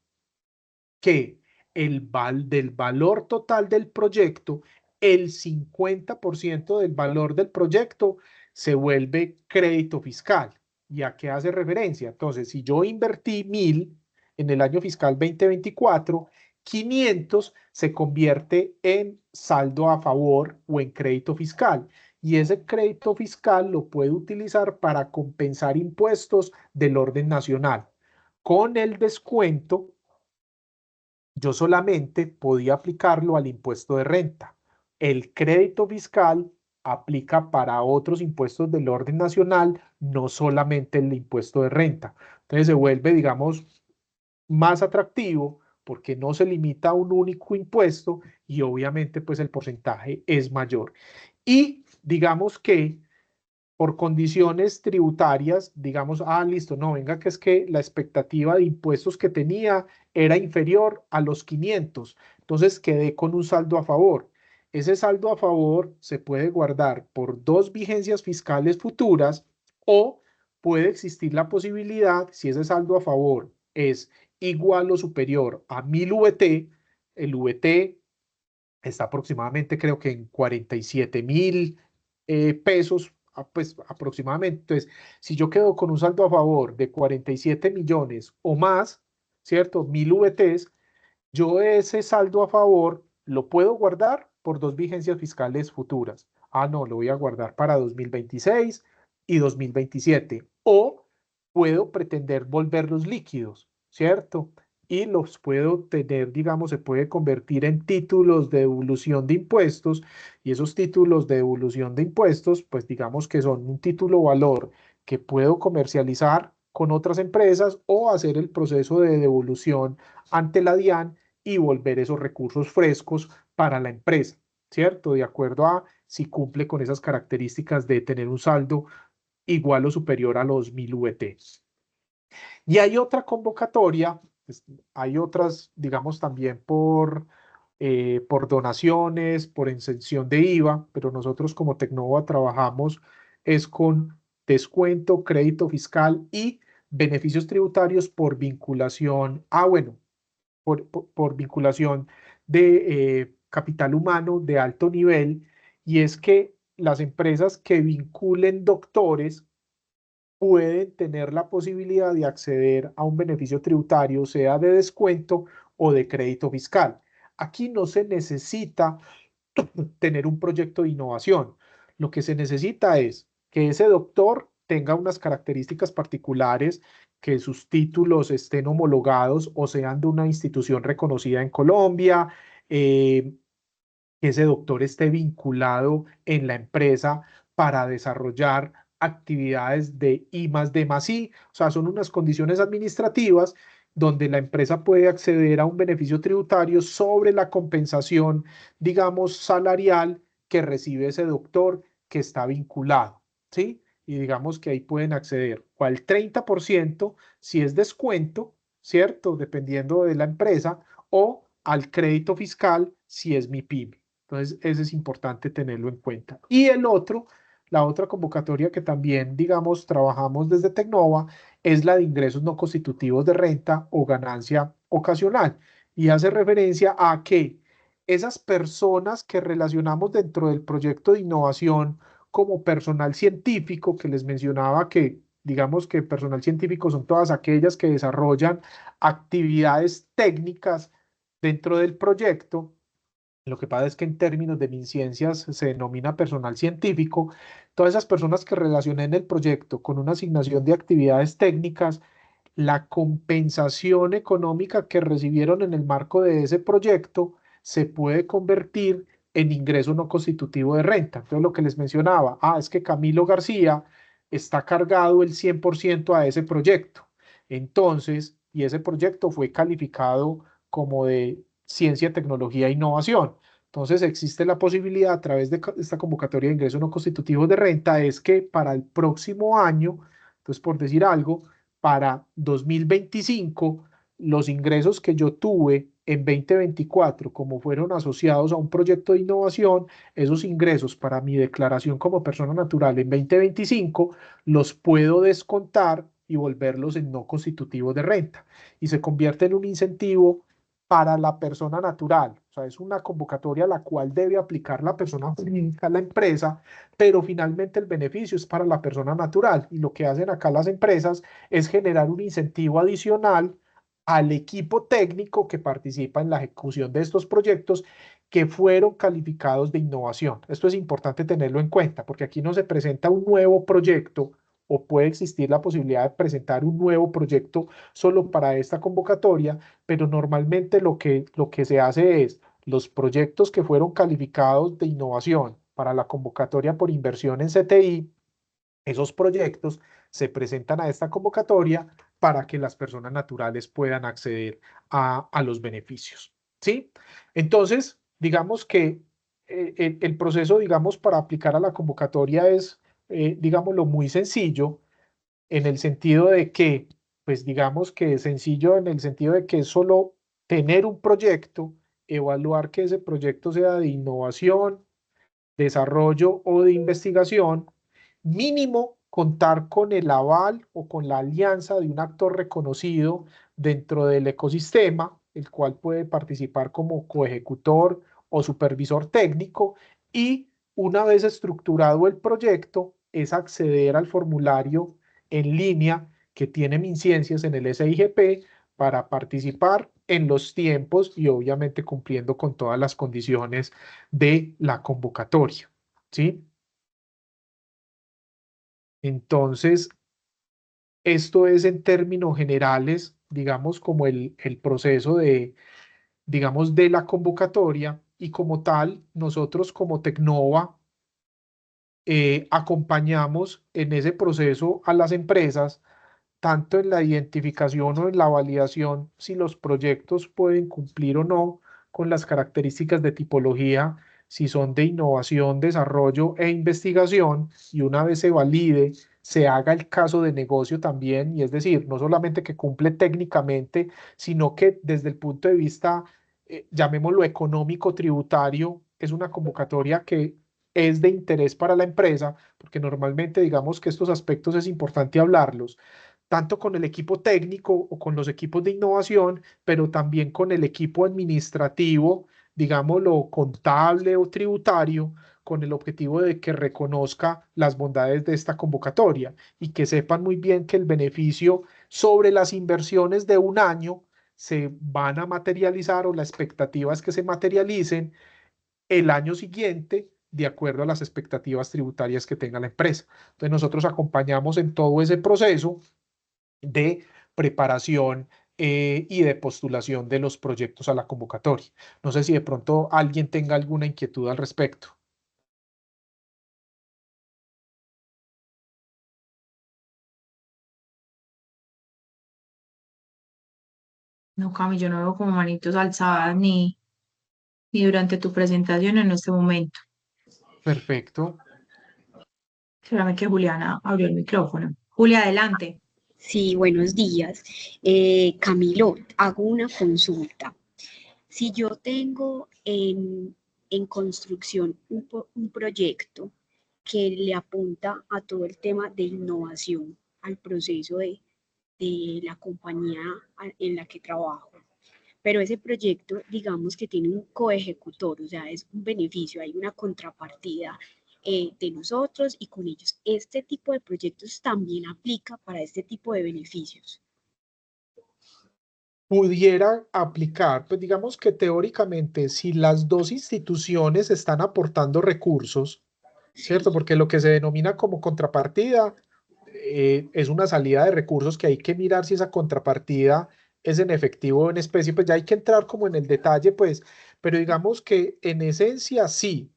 que del valor total del proyecto, el 50% del valor del proyecto se vuelve crédito fiscal. ¿Y a qué hace referencia? Entonces, si yo invertí 1000 en el año fiscal 2024, 500 se convierte en saldo a favor o en crédito fiscal. Y ese crédito fiscal lo puede utilizar para compensar impuestos del orden nacional. Con el descuento, yo solamente podía aplicarlo al impuesto de renta. El crédito fiscal aplica para otros impuestos del orden nacional, no solamente el impuesto de renta. Entonces se vuelve, digamos, más atractivo porque no se limita a un único impuesto y obviamente pues el porcentaje es mayor. Y digamos que por condiciones tributarias, digamos, listo, no, venga, que es que la expectativa de impuestos que tenía era inferior a los 500, entonces quedé con un saldo a favor. Ese saldo a favor se puede guardar por 2 vigencias fiscales futuras, o puede existir la posibilidad, si ese saldo a favor es igual o superior a 1000 VT, el VT está aproximadamente, creo que en 47.000 pesos, pues aproximadamente. Entonces, si yo quedo con un saldo a favor de 47 millones o más, ¿cierto? 1000 VTs, yo ese saldo a favor lo puedo guardar por 2 vigencias fiscales futuras. No, lo voy a guardar para 2026 y 2027. O puedo pretender volverlos líquidos, ¿cierto? Y los puedo tener, digamos, se puede convertir en títulos de devolución de impuestos, y esos títulos de devolución de impuestos, pues digamos que son un título valor que puedo comercializar con otras empresas o hacer el proceso de devolución ante la DIAN y volver esos recursos frescos para la empresa, ¿cierto? De acuerdo a si cumple con esas características de tener un saldo igual o superior a los 1000 VT. Y hay otra convocatoria, Hay otras, digamos, también por donaciones, por exención de IVA, pero nosotros como Tecnova trabajamos es con descuento, crédito fiscal y beneficios tributarios por vinculación, bueno, por vinculación de capital humano de alto nivel, y es que las empresas que vinculen doctores pueden tener la posibilidad de acceder a un beneficio tributario, sea de descuento o de crédito fiscal. Aquí no se necesita tener un proyecto de innovación. Lo que se necesita es que ese doctor tenga unas características particulares, que sus títulos estén homologados o sean de una institución reconocida en Colombia, que ese doctor esté vinculado en la empresa para desarrollar actividades de I más D más I, o sea, son unas condiciones administrativas donde la empresa puede acceder a un beneficio tributario sobre la compensación, digamos, salarial que recibe ese doctor que está vinculado, ¿sí? Y digamos que ahí pueden acceder o al 30% si es descuento, ¿cierto? Dependiendo de la empresa, o al crédito fiscal si es mi pyme. Entonces, eso es importante tenerlo en cuenta. Y la otra convocatoria que también, digamos, trabajamos desde Tecnova es la de ingresos no constitutivos de renta o ganancia ocasional. Y hace referencia a que esas personas que relacionamos dentro del proyecto de innovación como personal científico, que les mencionaba que, digamos que personal científico son todas aquellas que desarrollan actividades técnicas dentro del proyecto. Lo que pasa es que en términos de MinCiencias se denomina personal científico. Todas esas personas que relacioné en el proyecto con una asignación de actividades técnicas, la compensación económica que recibieron en el marco de ese proyecto se puede convertir en ingreso no constitutivo de renta. Entonces, lo que les mencionaba, es que Camilo García está cargado el 100% a ese proyecto. Entonces, y ese proyecto fue calificado como de ciencia, tecnología e innovación. Entonces, existe la posibilidad a través de esta convocatoria de ingresos no constitutivos de renta, es que para el próximo año, entonces por decir algo, para 2025, los ingresos que yo tuve en 2024, como fueron asociados a un proyecto de innovación, esos ingresos para mi declaración como persona natural en 2025 los puedo descontar y volverlos en no constitutivos de renta. Y se convierte en un incentivo para la persona natural. O sea, es una convocatoria a la cual debe aplicar la persona jurídica, la empresa, pero finalmente el beneficio es para la persona natural. Y lo que hacen acá las empresas es generar un incentivo adicional al equipo técnico que participa en la ejecución de estos proyectos que fueron calificados de innovación. Esto es importante tenerlo en cuenta porque aquí no se presenta un nuevo proyecto o puede existir la posibilidad de presentar un nuevo proyecto solo para esta convocatoria, pero normalmente lo que se hace es los proyectos que fueron calificados de innovación para la convocatoria por inversión en CTI, esos proyectos se presentan a esta convocatoria para que las personas naturales puedan acceder a los beneficios, ¿sí? Entonces, digamos que el proceso, digamos, para aplicar a la convocatoria es, digámoslo, muy sencillo en el sentido de que, pues digamos que es sencillo en el sentido de que es solo tener un proyecto, evaluar que ese proyecto sea de innovación, desarrollo o de investigación, mínimo contar con el aval o con la alianza de un actor reconocido dentro del ecosistema, el cual puede participar como coejecutor o supervisor técnico, y una vez estructurado el proyecto, es acceder al formulario en línea que tiene MinCiencias en el SIGP para participar en los tiempos y obviamente cumpliendo con todas las condiciones de la convocatoria, ¿sí? Entonces, esto es en términos generales, digamos, como el proceso de, digamos, de la convocatoria, y como tal, nosotros como Tecnova acompañamos en ese proceso a las empresas, tanto en la identificación o en la validación si los proyectos pueden cumplir o no con las características de tipología, si son de innovación, desarrollo e investigación, y una vez se valide se haga el caso de negocio también, y es decir, no solamente que cumple técnicamente, sino que desde el punto de vista, llamémoslo económico, tributario, es una convocatoria que es de interés para la empresa, porque normalmente digamos que estos aspectos es importante hablarlos, tanto con el equipo técnico o con los equipos de innovación, pero también con el equipo administrativo, digámoslo, contable o tributario, con el objetivo de que reconozca las bondades de esta convocatoria y que sepan muy bien que el beneficio sobre las inversiones de un año se van a materializar, o la expectativa es que se materialicen el año siguiente de acuerdo a las expectativas tributarias que tenga la empresa. Entonces nosotros acompañamos en todo ese proceso de preparación y de postulación de los proyectos a la convocatoria. No sé si de pronto alguien tenga alguna inquietud al respecto. No, Cami, yo no veo como manitos alzadas ni durante tu presentación en este momento. Perfecto. Espérame que Juliana abrió el micrófono. Julia, adelante. Sí, buenos días. Camilo, hago una consulta. Si yo tengo en construcción un proyecto que le apunta a todo el tema de innovación, al proceso de la compañía en la que trabajo, pero ese proyecto, digamos que tiene un coejecutor, o sea, es un beneficio, hay una contrapartida de nosotros y con ellos. Este tipo de proyectos también aplica para este tipo de beneficios. Pudiera aplicar, pues digamos que teóricamente, si las dos instituciones están aportando recursos, ¿cierto? Sí, Porque lo que se denomina como contrapartida es una salida de recursos que hay que mirar si esa contrapartida es en efectivo o en especie, pues ya hay que entrar como en el detalle, pues, pero digamos que en esencia sí.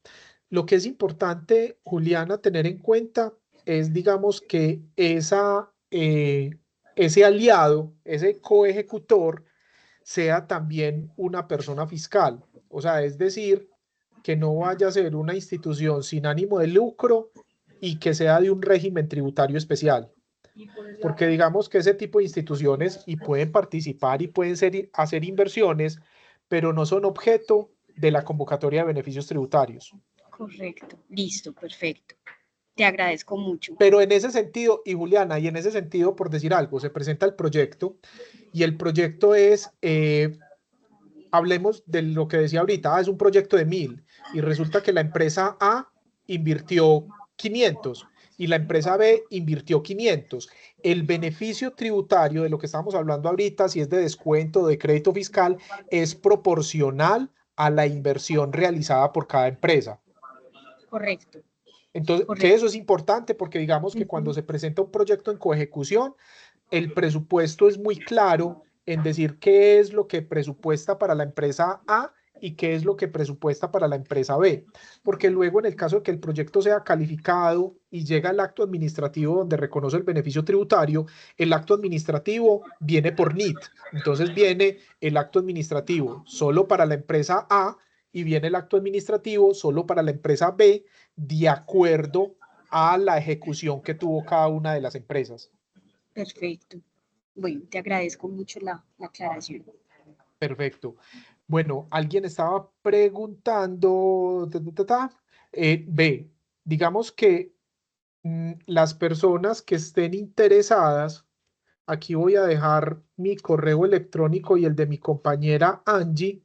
Lo que es importante, Juliana, tener en cuenta es, digamos, que ese aliado, ese coejecutor, sea también una persona fiscal. O sea, es decir, que no vaya a ser una institución sin ánimo de lucro y que sea de un régimen tributario especial. Porque digamos que ese tipo de instituciones y pueden participar y pueden hacer inversiones, pero no son objeto de la convocatoria de beneficios tributarios. correcto, listo, perfecto. Te agradezco mucho. Pero en ese sentido, y Juliana, y en ese sentido, por decir algo, se presenta el proyecto y el proyecto es, hablemos de lo que decía ahorita, es un proyecto de 1000 y resulta que la empresa A invirtió 500 y la empresa B invirtió 500. El beneficio tributario de lo que estamos hablando ahorita, si es de descuento o de crédito fiscal, es proporcional a la inversión realizada por cada empresa. Correcto, Entonces, que eso correcto. es importante porque digamos que cuando se presenta un proyecto en coejecución, el presupuesto es muy claro en decir qué es lo que presupuesta para la empresa A y qué es lo que presupuesta para la empresa B, porque luego en el caso de que el proyecto sea calificado y llega el acto administrativo donde reconoce el beneficio tributario, el acto administrativo viene por NIT, entonces viene el acto administrativo solo para la empresa A y viene el acto administrativo solo para la empresa B, de acuerdo a la ejecución que tuvo cada una de las empresas. Perfecto. Bueno, te agradezco mucho la aclaración. Perfecto. Bueno, alguien estaba preguntando, ve, digamos que las personas que estén interesadas, aquí voy a dejar mi correo electrónico y el de mi compañera Angie.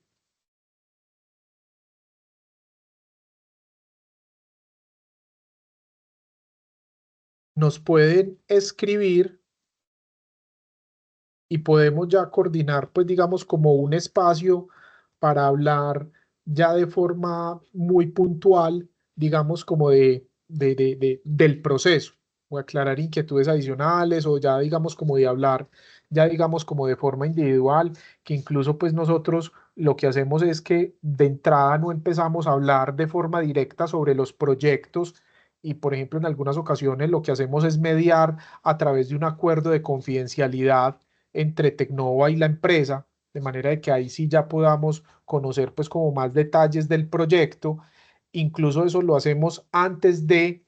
Nos pueden escribir y podemos ya coordinar, pues digamos, como un espacio para hablar ya de forma muy puntual, digamos, como del proceso, o aclarar inquietudes adicionales, o ya digamos como de hablar, ya digamos como de forma individual, que incluso pues nosotros lo que hacemos es que de entrada no empezamos a hablar de forma directa sobre los proyectos. Y, por ejemplo, en algunas ocasiones lo que hacemos es mediar a través de un acuerdo de confidencialidad entre Tecnova y la empresa, de manera de que ahí sí ya podamos conocer pues como más detalles del proyecto. Incluso eso lo hacemos antes de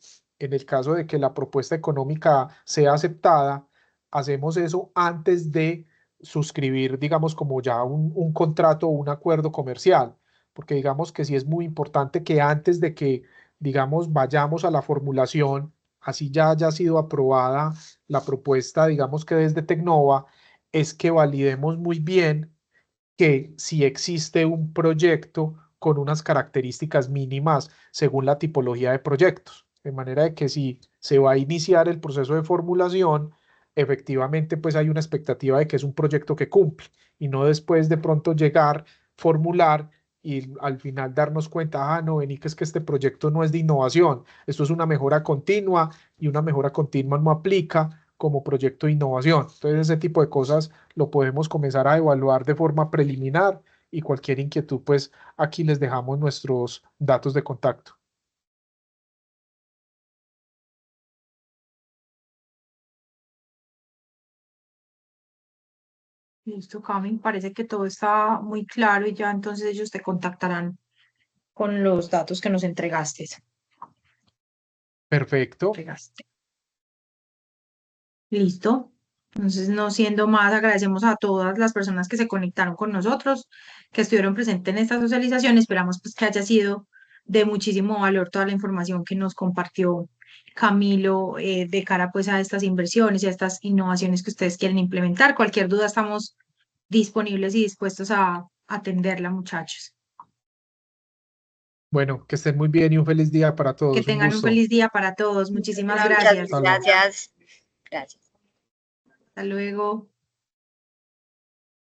en el caso de que la propuesta económica sea aceptada, hacemos eso antes de suscribir, digamos, como ya un contrato o un acuerdo comercial, porque digamos que sí es muy importante que antes de que, digamos, vayamos a la formulación, así ya haya sido aprobada la propuesta, digamos que desde Tecnova, es que validemos muy bien que si existe un proyecto con unas características mínimas según la tipología de proyectos, de manera de que si se va a iniciar el proceso de formulación, efectivamente pues hay una expectativa de que es un proyecto que cumple y no después de pronto llegar, formular y al final darnos cuenta, no, vení que es que este proyecto no es de innovación, esto es una mejora continua y una mejora continua no aplica como proyecto de innovación. Entonces ese tipo de cosas lo podemos comenzar a evaluar de forma preliminar y cualquier inquietud, pues aquí les dejamos nuestros datos de contacto. Listo, Cami, parece que todo está muy claro y ya entonces ellos te contactarán con los datos que nos entregaste. Perfecto. Listo. Entonces, no siendo más, agradecemos a todas las personas que se conectaron con nosotros, que estuvieron presentes en esta socialización. Esperamos pues que haya sido de muchísimo valor toda la información que nos compartió Camilo de cara pues a estas inversiones y a estas innovaciones que ustedes quieren implementar. Cualquier duda estamos disponibles y dispuestos a atenderla, muchachos. Bueno, que estén muy bien y un feliz día para Que todos. Un tengan un gusto. feliz día para todos. Muchísimas Muchas gracias. Hasta luego. gracias. Gracias. Hasta luego.